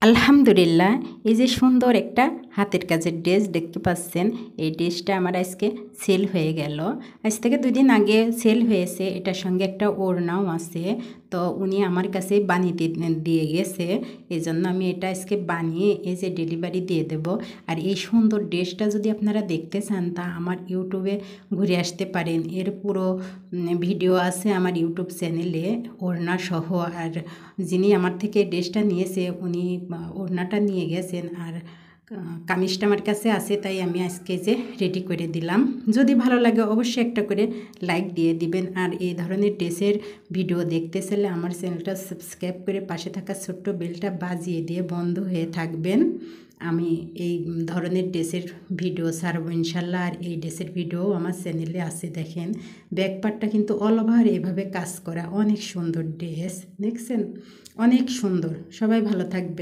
আলহামদুলিল্লাহ, এই যে সুন্দর একটা হাতের কাজের ড্রেস দেখতে পাচ্ছেন, এই ড্রেসটা আমার আজকে সেল হয়ে গেল। আজ থেকে 2 দিন আগে সেল হয়েছে। এটার সঙ্গে একটা ওড়নাও আছে। তো উনি আমার কাছে বানিয়ে দিয়ে গেছে। এই জন্য আমি এটা আজকে বানিয়ে এই যে ডেলিভারি দিয়ে দেব। আর এই সুন্দর ড্রেসটা যদি আপনারা দেখতে চান, তা আমার ইউটিউবে ঘুরে আসতে পারেন। এর পুরো ভিডিও আছে আমার ইউটিউব চ্যানেলে, ওড়না সহ। আর যিনি আমার থেকে ড্রেসটা নিয়েছে, উনি ওড়নাটা নিয়ে গেছেন, আর কামিজটা আমার কাছে আছে, তাই আমি আজকে যে রেডি করে দিলাম। যদি ভালো লাগে অবশ্যই একটা করে লাইক দিয়ে দিবেন। আর এই ধরনের ড্রেসের ভিডিও দেখতে চাইলে আমার চ্যানেলটা সাবস্ক্রাইব করে পাশে থাকা ছোট্ট বেলটা বাজিয়ে দিয়ে বন্ধ হয়ে থাকবেন। আমি এই ধরনের ড্রেসের ভিডিও ছাড়বো ইনশাল্লাহ। আর এই ড্রেসের ভিডিও আমার চ্যানেলে আছে, দেখেন। ব্যাক পার্টটা কিন্তু অল ওভার এভাবে কাজ করা, অনেক সুন্দর ড্রেস, দেখছেন, অনেক সুন্দর। সবাই ভালো থাকবে।